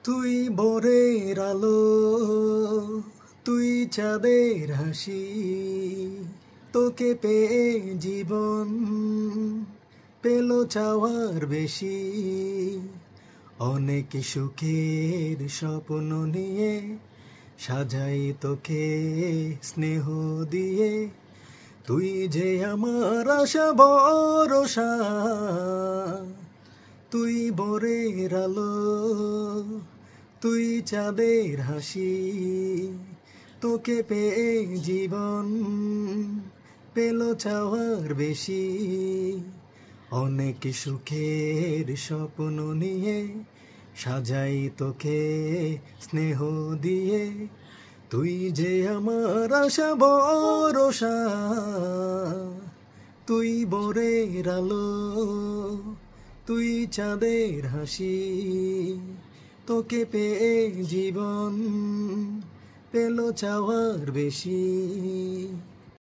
তুই ভোরের আলো, তুই চাঁদের হাসি, তোকে পেয়ে জীবন পেল চাওয়ার বেশি। অনেক সুখের স্বপ্ন নিয়ে সাজাই তোকে স্নেহ দিয়ে। তুই যে আমার আশা ভরসা, তুই ভোরের আলো, তুই চাঁদের হাসি, তোকে পেয়ে জীবন পেল চাওয়ার বেশি। অনেক সুখের স্বপ্ন নিয়ে সাজাই তোকে স্নেহ দিয়ে। তুই যে আমার আশা ভরসা, তুই ভোরের আলো, তুই চাঁদের হাসি, তোকে পেয়ে জীবন পেল চাওয়ার বেশি।